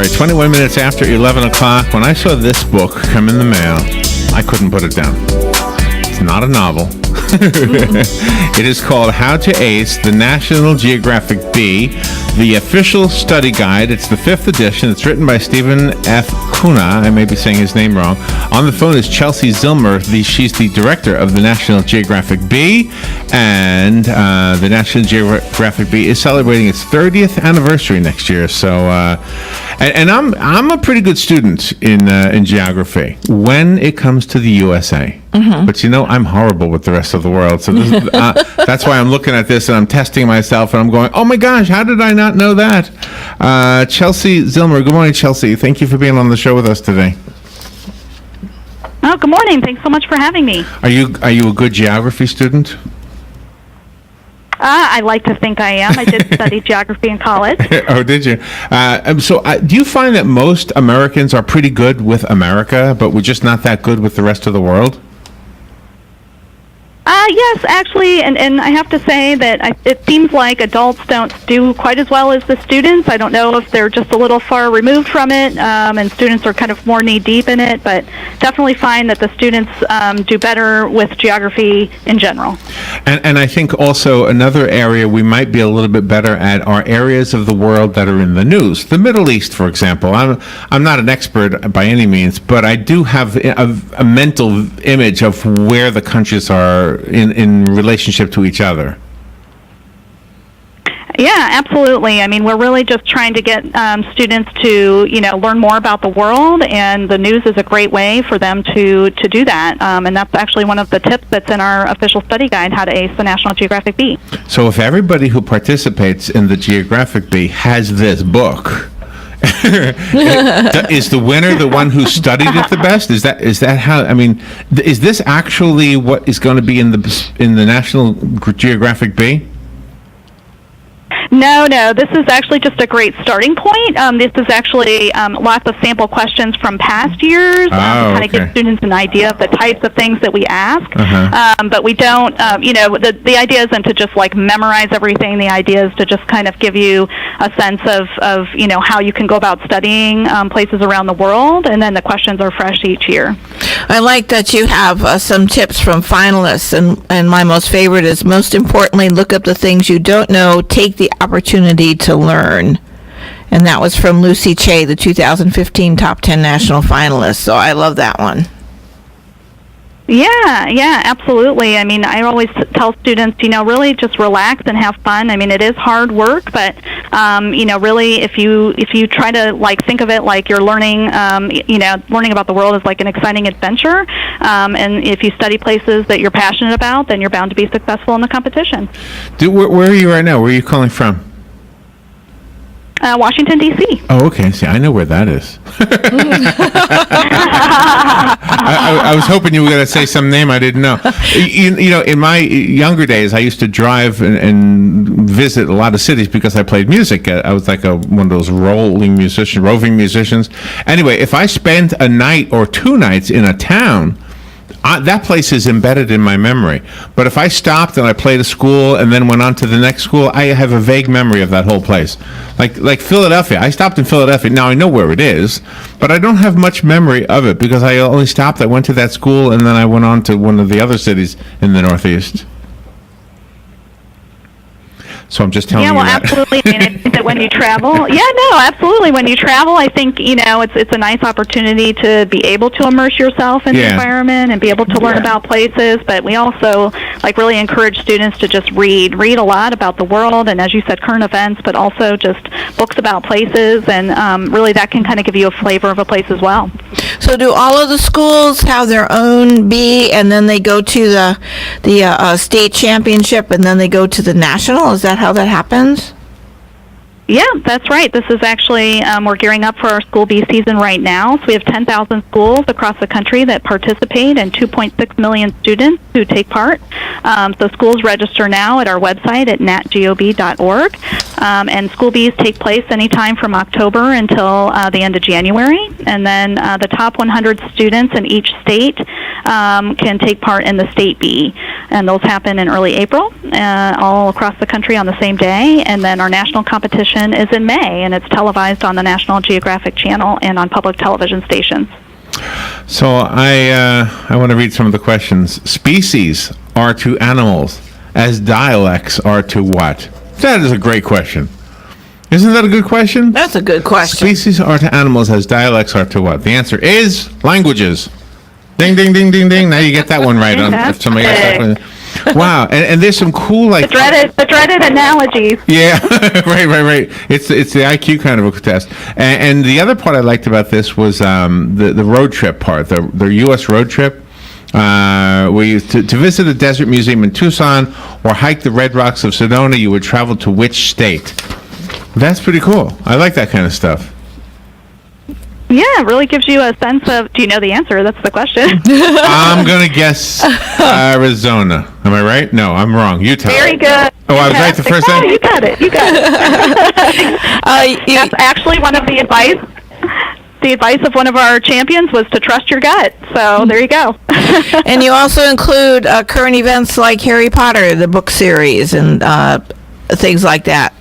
right, 21 minutes after 11 o'clock. When I saw this book come in the mail, I couldn't put it down. It's not a novel. It is called How to Ace the National Geographic Bee, the official study guide. It's the 5th edition. It's written by Stephen F. Kuna. I may be saying his name wrong. On the phone is Chelsea Zillmer. She's the director of the National Geographic Bee, and the National Geographic Bee is celebrating its 30th anniversary next year. So, and I'm a pretty good student in geography when it comes to the USA. Mm-hmm. But I'm horrible with the rest of the world. So that's why I'm looking at this and I'm testing myself and I'm going, oh my gosh, how did I not know that? Chelsea Zillmer. Good morning, Chelsea. Thank you for being on the show with us today. Oh, good morning. Thanks so much for having me. Are you a good geography student? I like to think I am. I did study geography in college. Oh, did you? Do you find that most Americans are pretty good with America, but we're just not that good with the rest of the world? Yes, actually, and I have to say that it seems like adults don't do quite as well as the students. I don't know if they're just a little far removed from it, and students are kind of more knee-deep in it, but definitely find that the students do better with geography in general. And I think also another area we might be a little bit better at are areas of the world that are in the news. The Middle East, for example. I'm not an expert by any means, but I do have a mental image of where the countries are in relationship to each other. Yeah, absolutely. I mean, we're really just trying to get students to, learn more about the world, and the news is a great way for them to do that. And that's actually one of the tips that's in our official study guide, How to Ace the National Geographic Bee. So if everybody who participates in the Geographic Bee has this book, is the winner the one who studied it the best? Is that how? I mean, is this actually what is going to be in the National Geographic Bee? No, this is actually just a great starting point. This is actually lots of sample questions from past years to kind of give students an idea of the types of things that we ask. Uh-huh. But we don't, the idea isn't to just like memorize everything. The idea is to just kind of give you a sense of how you can go about studying places around the world, and then the questions are fresh each year. I like that you have some tips from finalists, and my most favorite is, most importantly, look up the things you don't know, take the opportunity to learn. And that was from Lucy Che, the 2015 Top 10 National Finalist. So I love that one. Yeah, absolutely. I mean, I always tell students, really just relax and have fun. I mean, it is hard work, but, really if you try to think of it like you're learning, learning about the world is like an exciting adventure. And if you study places that you're passionate about, then you're bound to be successful in the competition. Where are you right now? Where are you calling from? Washington, D.C. Oh, okay. See, I know where that is. I was hoping you were going to say some name I didn't know. In my younger days, I used to drive and visit a lot of cities because I played music. I was like one of those roving musicians. Anyway, if I spent a night or 2 nights in a town, that place is embedded in my memory. But if I stopped and I played a school and then went on to the next school, I have a vague memory of that whole place. Like Philadelphia. I stopped in Philadelphia. Now I know where it is, but I don't have much memory of it because I only stopped. I went to that school and then I went on to one of the other cities in the Northeast. So I'm just telling you that. Yeah, well, absolutely. I mean, I think that when you travel, absolutely. When you travel, I think, it's a nice opportunity to be able to immerse yourself in the environment and be able to learn about places. But we also, really encourage students to just read a lot about the world, and as you said, current events, but also just books about places, and really that can kind of give you a flavor of a place as well. So do all of the schools have their own bee, and then they go to the state championship, and then they go to the national? Is that how that happens? Yeah, that's right. This is actually, we're gearing up for our school bee season right now. So we have 10,000 schools across the country that participate and 2.6 million students who take part. So schools register now at our website at natgob.org. And school bees take place anytime from October until the end of January. And then the top 100 students in each state can take part in the state bee. And those happen in early April, all across the country on the same day. And then our national competition competition is in May, and it's televised on the National Geographic Channel and on public television stations. So I want to read some of the questions. Species are to animals as dialects are to what? That is a great question. Isn't that a good question? That's a good question. Species are to animals as dialects are to what? The answer is languages. Ding, ding, ding, ding, ding. Now you get that one right. If somebody got that one. Wow, and there's some cool The dreaded analogies. Yeah, right. It's the IQ kind of a test. And the other part I liked about this was the road trip part, the U.S. road trip. Where you to visit a desert museum in Tucson or hike the Red Rocks of Sedona, you would travel to which state? That's pretty cool. I like that kind of stuff. Yeah, it really gives you a sense of, do you know the answer? That's the question. I'm going to guess Arizona. Am I right? No, I'm wrong. Utah. Very good. Oh, I was right the first time? Oh, you got it. That's actually one of the advice. The advice of one of our champions was to trust your gut. So there you go. And you also include current events like Harry Potter, the book series, and things like that.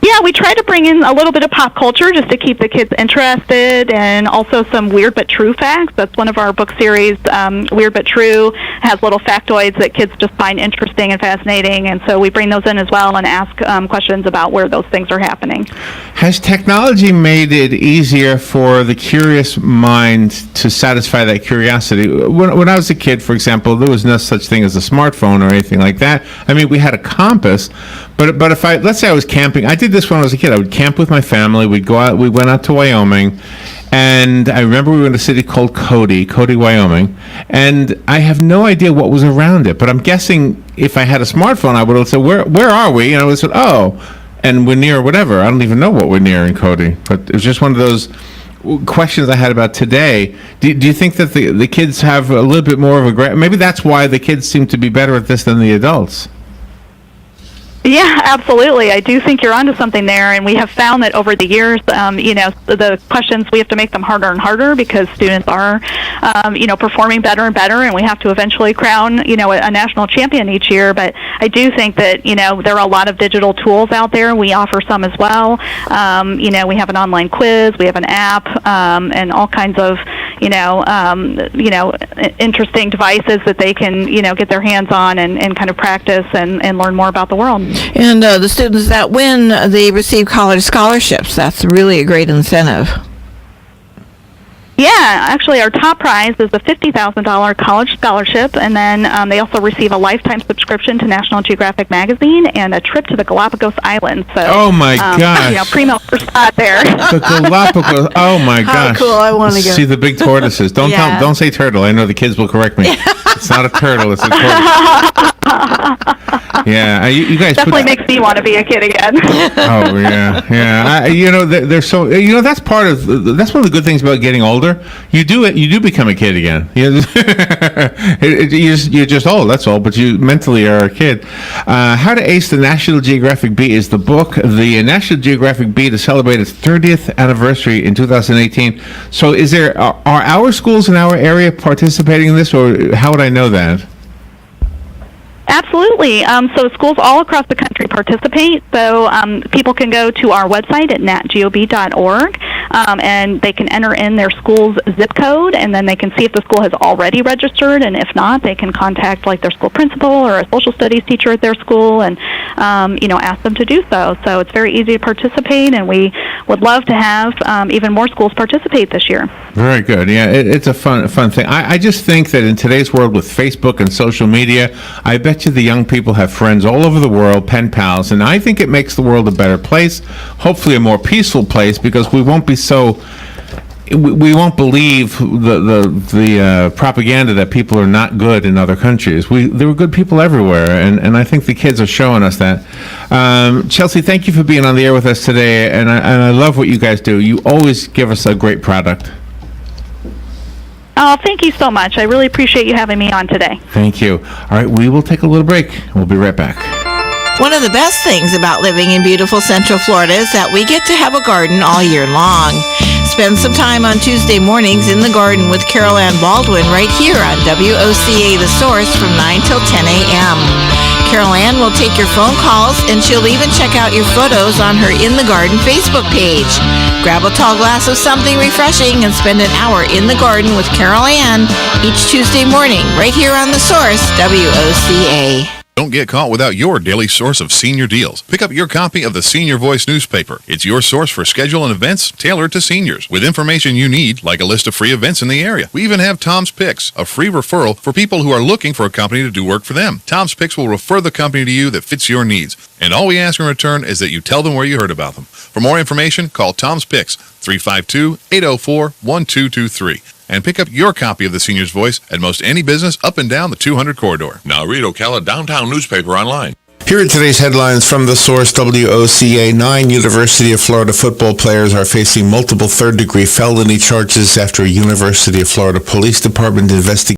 Yeah, we try to bring in a little bit of pop culture just to keep the kids interested, and also some weird but true facts. That's one of our book series, Weird But True, has little factoids that kids just find interesting and fascinating, and so we bring those in as well and ask questions about where those things are happening. Has technology made it easier for the curious mind to satisfy that curiosity? When I was a kid, for example, there was no such thing as a smartphone or anything like that. I mean, we had a compass, but if let's say I was camping, I did this when I was a kid. I would camp with my family. We'd go out. We went out to Wyoming, and I remember we were in a city called Cody, Wyoming, and I have no idea what was around it. But I'm guessing if I had a smartphone, I would have said, "Where are we?" And I would have said, "Oh," and we're near whatever. I don't even know what we're near in Cody, but it was just one of those questions I had about today. Do you think that the kids have a little bit more of a maybe that's why the kids seem to be better at this than the adults? Yeah, absolutely. I do think you're onto something there, and we have found that over the years, the questions, we have to make them harder and harder because students are, performing better and better, and we have to eventually crown, a national champion each year. But I do think that, there are a lot of digital tools out there. We offer some as well. We have an online quiz, we have an app, and all kinds of, interesting devices that they can, get their hands on and kind of practice and learn more about the world. And the students that win, they receive college scholarships. That's really a great incentive. Yeah, actually our top prize is a $50,000 college scholarship, and then they also receive a lifetime subscription to National Geographic magazine and a trip to the Galapagos Islands. So, oh my gosh! Primo first spot there. The Galapagos. Oh my gosh! How cool! I want to go. See the big tortoises. Don't say turtle. I know the kids will correct me. It's not a turtle. It's a tortoise. Yeah, you guys definitely makes me want to be a kid again. Oh yeah. They're so. That's part of. That's one of the good things about getting older. You do become a kid again. You're just old. That's all. But you mentally are a kid. How to Ace the National Geographic Bee is the book. The National Geographic Bee to celebrate its 30th anniversary in 2018. So, are our schools in our area participating in this, or how would I know that? Absolutely. So schools all across the country participate. So people can go to our website at natgeob.org, and they can enter in their school's zip code, and then they can see if the school has already registered, and if not, they can contact their school principal or a social studies teacher at their school and ask them to do so. So it's very easy to participate, and we would love to have even more schools participate this year. Very good. Yeah, it's a fun thing. I just think that in today's world with Facebook and social media, I bet you the young people have friends all over the world, pen pals, and I think it makes the world a better place, hopefully a more peaceful place, because we won't believe the propaganda that people are not good in other countries. There were good people everywhere, and I think the kids are showing us that. Chelsea, thank you for being on the air with us today, and I love what you guys do. You always give us a great product. Oh, thank you so much. I really appreciate you having me on today. Thank you. All right, we will take a little break. We'll be right back. One of the best things about living in beautiful Central Florida is that we get to have a garden all year long. Spend some time on Tuesday mornings in the garden with Carol Ann Baldwin right here on WOCA The Source from 9 till 10 a.m. Carol Ann will take your phone calls, and she'll even check out your photos on her In the Garden Facebook page. Grab a tall glass of something refreshing and spend an hour in the garden with Carol Ann each Tuesday morning, right here on The Source, WOCA. Don't get caught without your daily source of senior deals. Pick up your copy of the Senior Voice newspaper. It's your source for schedule and events tailored to seniors, with information you need, like a list of free events in the area. We even have Tom's Picks, a free referral for people who are looking for a company to do work for them. Tom's Picks will refer the company to you that fits your needs, and all we ask in return is that you tell them where you heard about them. For more information, call Tom's Picks, 352-804-1223. And pick up your copy of the Senior's Voice at most any business up and down the 200 corridor. Now read Ocala Downtown newspaper online. Here are today's headlines from The Source, WOCA. 9 University of Florida football players are facing multiple third-degree felony charges after a University of Florida Police Department investigation